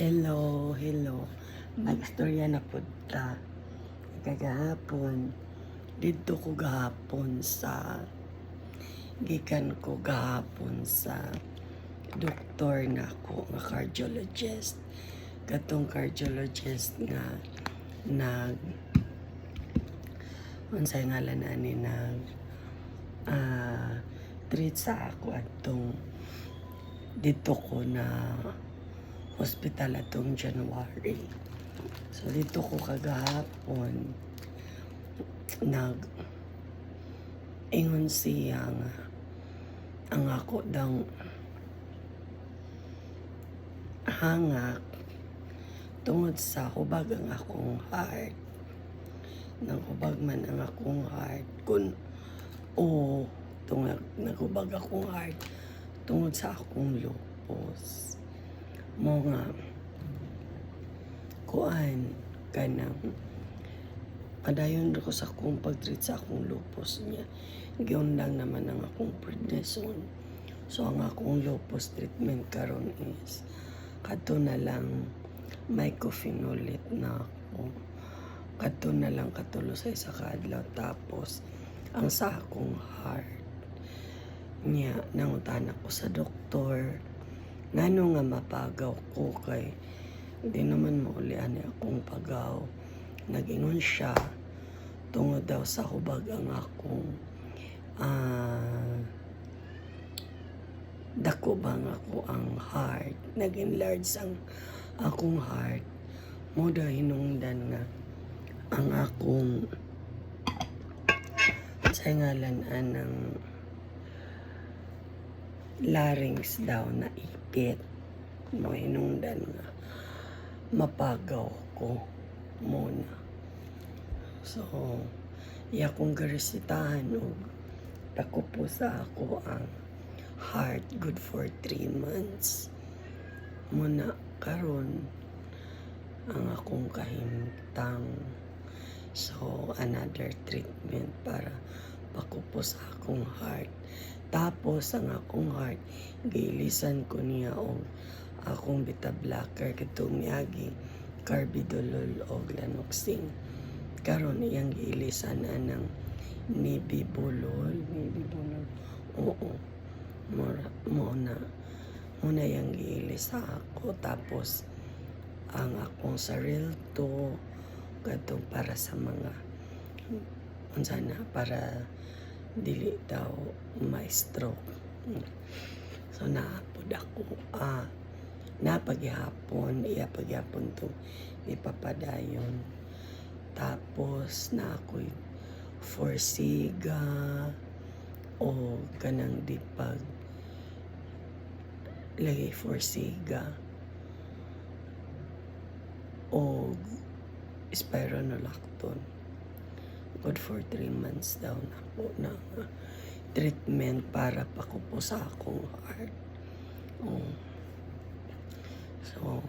Hello, hello. Nagstorya na pud ta. Kagahapon, dito ko gahapon sa gikan ko gahapon sa doktor na ko nga cardiologist. Katong cardiologist nga nag unsay ngalan ani nag treat sa ako atong dito ko na hospital atong January. So dito ko kagahapon nag ingon siya nga ang ako daw hangak tungod sa hubag ang akong heart. Nang hubag man ang akong heart kun o tungod naghubag akong heart tungod sa akong lupus. Mo nga kuan kanang padayon ko sa akong pag-treat sa akong lupus niya. Giundang naman ang akong prednison. So ang akong lupus treatment karon is kadto na lang mycophenolate na ako. Kadto na lang katulo sa isa ka adlaw, tapos ang sa akong heart niya nangutan ako sa doktor ngano nga mapagaw ko kay di naman mauli ani akong pagaw. Nagingon siya tungod daw sa hubag ang akong dako bang ako ang heart, nag-enlarge ang akong heart. Mo daw hinungdan nga ang akong sa ngalan anang larynx daw na ipit. Mo hinungdan nga mapagaw ko muna. So iya kong garesitahan og dako po sa ako ang heart good for 3 months. Muna karon ang akong kahimtang. So another treatment para pakupo sa akong heart. Tapos ang akong heart giilisan ko niya og akong beta blocker kitong miyagi carvedilol o glanoxine. Karon iyang giilisan anang nebivolol. Oo. Muna yang giilis sa ako. Tapos ang akong Xarelto katong para sa mga unsa na para dili daw ma-stroke. So naapod ako napaghapon iya paghapon to ipapadayon. Tapos na ako'y Forxiga o kanang dipag lagay Forxiga o spironolactone. Good for 3 months daw na po na treatment para pakupo sa akong heart. So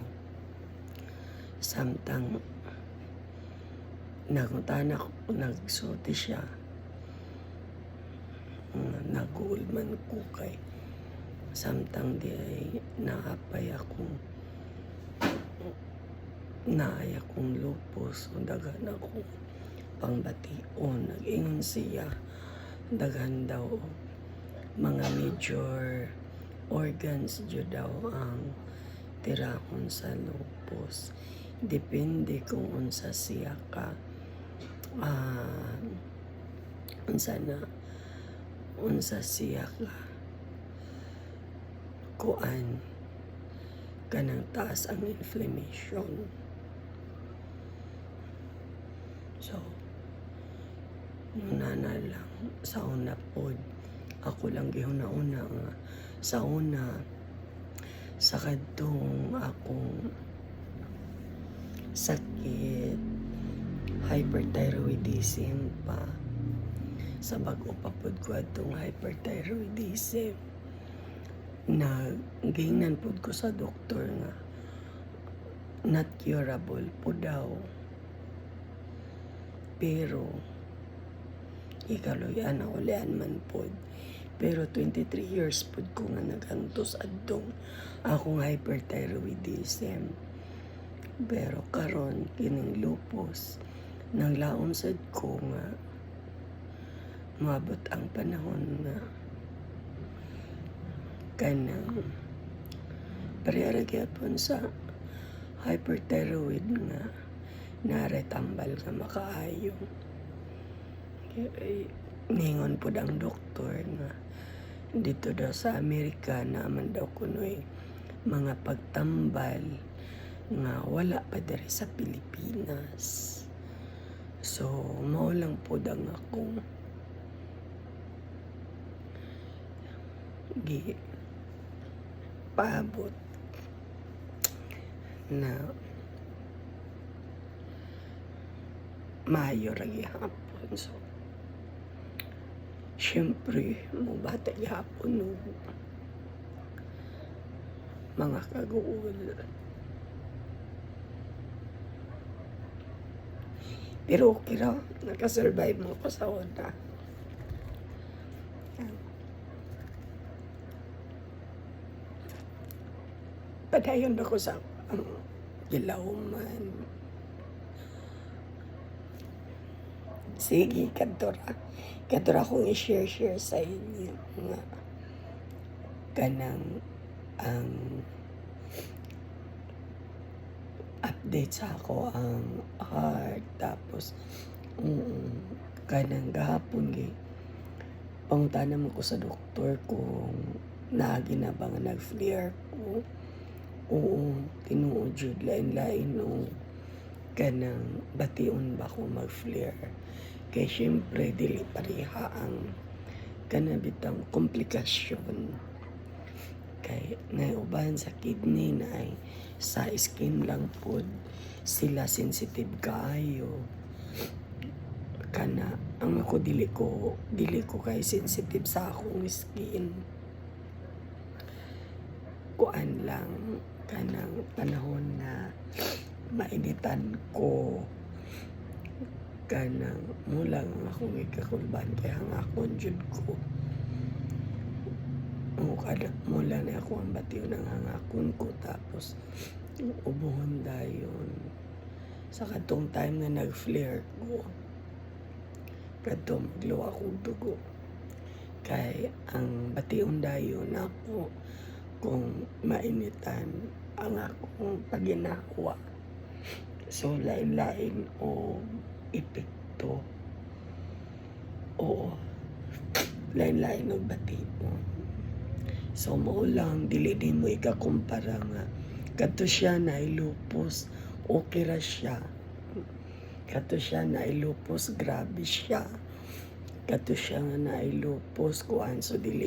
samtang naguntan ako, nagsulti siya, nag-ulman ko kay samtang di ay naapay akong naay akong lupus o daghan akong pangbation. Nag-ingon siya daghan daw mga major organs jud daw ang tirahon sa lupus. Depende kung unsa siya ka unsa siya ka kuan kanang taas ang inflammation. So una na lang sa una pod ako lang gihuna-una nga sa una sa kadtong akong sakit hyperthyroidism pa. Sa bag-o pa pod ko atong hyperthyroidism, nagingnan pod ko sa doktor nga not curable po daw. Pero ikaloyan na ulian man pod. Pero 23 years pod ko nga naghantos adtong akong hyperthyroidism. Pero karon kining lupus nang laon sad ko nga maabot ang panahon nga kanang parehara gyapon sa hyperthyroid nga naray tambal nga makaayo. Kaya ningon po ang doktor nga dito daw sa Amerika naman daw kunoy mga pagtambal nga wala pa diri sa Pilipinas. So, mao lang po ang akong paabot na maayo ra gihapon. So, syempre, mo bata gihapon no mga kaguol. Pero okay raw, nakasurvive mo ko sa una. Padayon ako sa gilauman. Sige, kadura akong i-share sa inyo nga kanang ang update sa ako ang heart. Tapos kanang gahapon pangutanan mo ko sa doktor kung naagi na ba nga nag-flare ko. Oo, tinuod jud lain-lain nung kanang bation ba ko mag-flare. Kaya syempre dili pareha ang kanabitang komplikasyon. Kay naiuban sa kidney na ay sa skin lang pod sila sensitive kaayo. Kana ang ako dili ko kay sensitive sa akong skin. Kuan lang kanang panahon na mainitan ko kanang mula nga akong ikakulban kaya nga akong jud ko kada mula na ako ang batiw ng hangakon ko. Tapos ubuhon dayon sa katong time na nag-flare ko kadtong magluwa akong dugo kay ang batiun dayon ako kung mainitan ang akong paginawa. So lain-lain o epekto. Oo, lain-lain o batiun. So mo lang dili din mo ikakumpara nga kadto siya na lupus okay ra siya, kadto siya na lupus grabe siya, kadto siya nga na lupus kuan. So dili